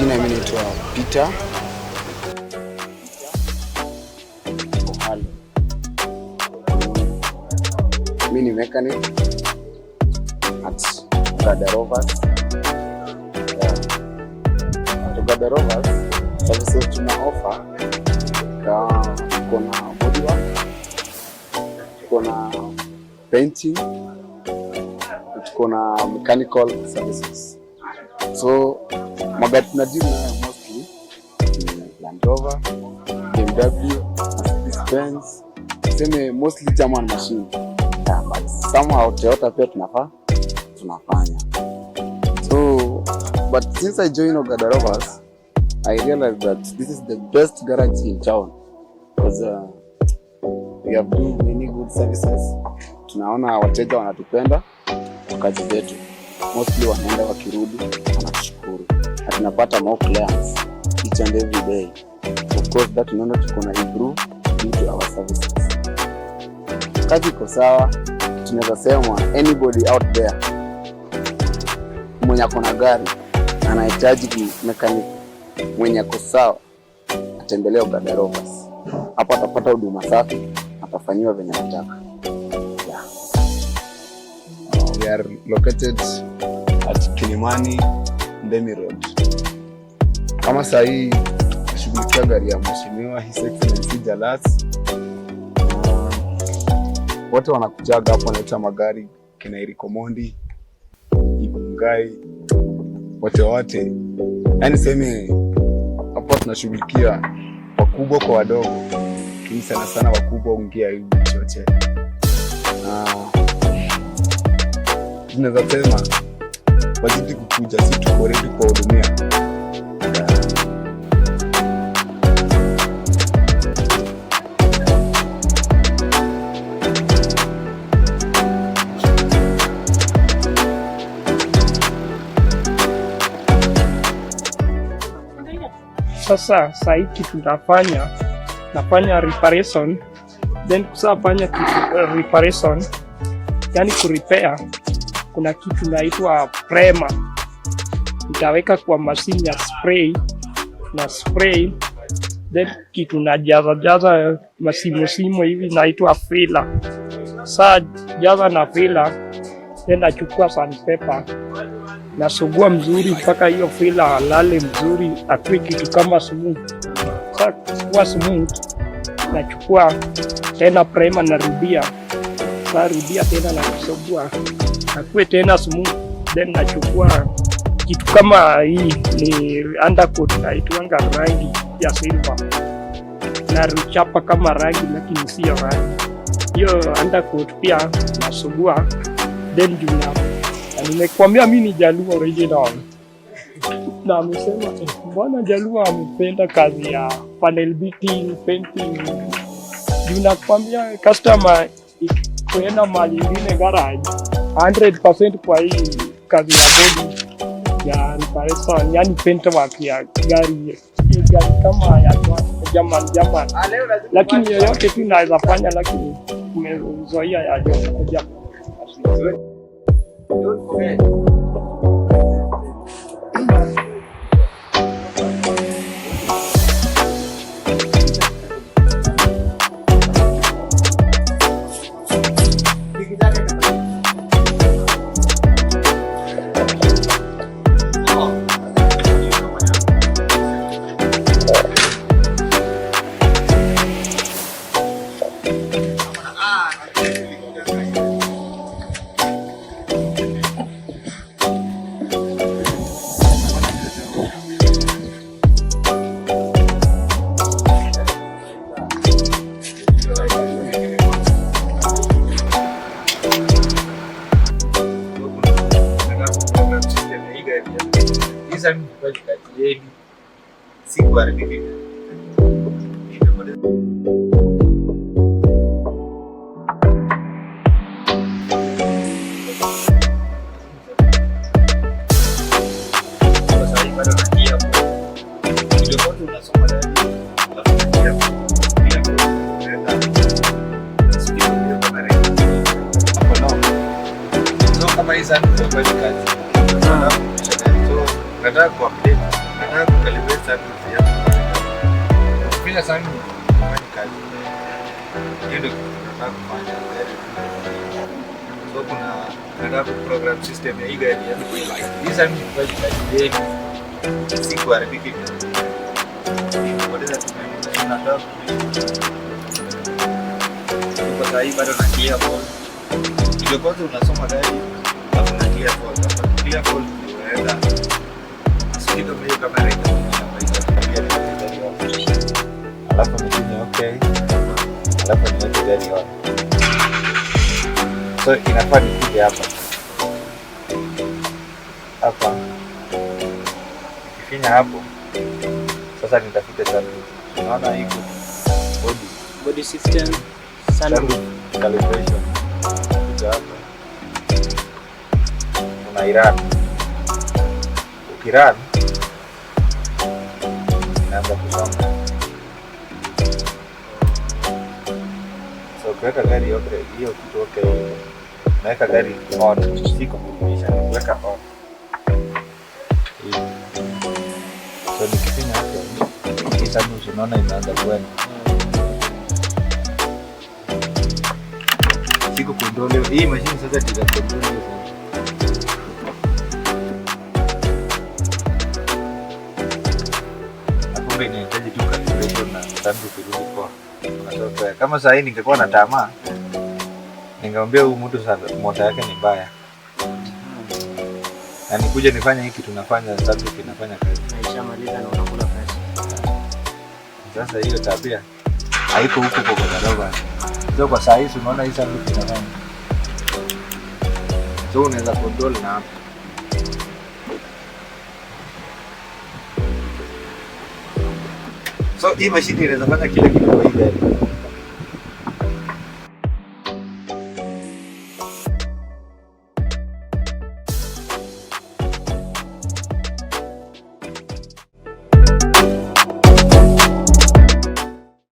majina mimi naitwa Peter. Mimi ni mechanic at Ogada Rovers. At Ogada Rovers, services tuna offer kuna body work, kuna painting, kuna mechanical services. So magari tunadili nayo mostly Land Rover, BMW, Benz, seme mostly German machine. Yeah, but somehow Toyota pia tunafanya. So but since I joined Ogada Rovers, I realized that this is the best garage in town because we have do many good services. Tunaona wateja wanatupenda kwa kazi zetu. Mostly wanaenda wakirudi wanashukuru. Na tunapata more clients each and every day. Of course that tunaona tuko na improve due to our services. Kazi iko sawa, tunaweza sema anybody out there mwenye ako na gari anahitaji mechanic mwenye ako sawa atembelee Ogada Rovers. Hapo atapata huduma safi, atafanyiwa venye anataka. Yeah. We are located at Kilimani, Ndemi Road. Kama saa hii nashughulikia gari ya mheshimiwa His Excellency Jalas. Wote wanakujaga hapo wanaita magari kina Eriko Mondi, Ibungai, wote. Yaani seme hapo tunashughulikia wakubwa kwa wadogo. Kini sana wakubwa ungia hivi chochote. Tunaweza sema wazidi kukuja, si tuko ready kuwahudumia. Sasa saiki nafanya reparation, then kusafanya reparation, yani kurepair, kuna kitu naitwa primer. Nitaweka kwa mashine ya spray, then kitu na jaza masimo hivi naitwa filler. Saa jaza na filler, then nachukua sandpaper nasugua mzuri mpaka hiyo filler halale mzuri, akue kitu kama smooth. Sasa kwa smooth nachukua tena primer narudia tena na kusugua akue tena smooth, then nachukua kitu kama hii ni undercoat naitwanga rangi ya silver, na ruchapa kama rangi lakini sio rangi hiyo. Undercoat pia nasugua, then juna nimekwambia mimi ni Jaluo original. Na amesema mbona Jaluo amependa kazi ya panel beating, painting. Nakwambia customer kwenda mali ingine garage 100% kwa hii kazi ya body ya reparation, yani paint work ya gari kama ya German. Lakini yoyote tu naweza fanya, lakini umezoea ya German. Don't forget. kama hizi sana kwa kazi. Nataka kuupdate Nataka kukalibrate sunroof yako. Bila sunroof kufanya kazi. Hiyo ndio tunataka kufanya. So nataka program system ya hii gari ya like. Hii sunroof kwa ajili ya si kuharibika. Kupoteza tunataka kwa sahihi bado na clear fall. Ndio kwanza unasoma gari hapo na clear fall. Clear fall unaenda sio kama hiyo kamera alafu mshine okay, alafu niweke gari on. So inafaa nikuje hapa kifinya hapo. Sasa nitafute sana, unaona hii body system sunroof calibration hapa una iran, ukiran naanza kusonga. So kuweka gari yote hiyo kitu okay, naweka gari on, si kukumisha, kuweka on. So nikifinya hapo hii sunroof unaona inaanza kwenda. Siko control hii machine sasa ndio control hiyo. Hapo ndio inahitaji tu calibration na sunroof irudi kwa. Unatoka kama saa hii ningekuwa na tamaa ningeambia huyu mtu sasa moto yake ni mbaya. Na nikuje nifanye hiki tunafanya sunroof inafanya kazi. Naishamaliza na unakula pesa. Sasa hiyo tabia haiko huko kwa Ogada Rovers. So kwa saa hii unaona hii sunroof inafanya. So unaweza control na hapo. So hii machine inaweza fanya kila kitu kwa hii gari.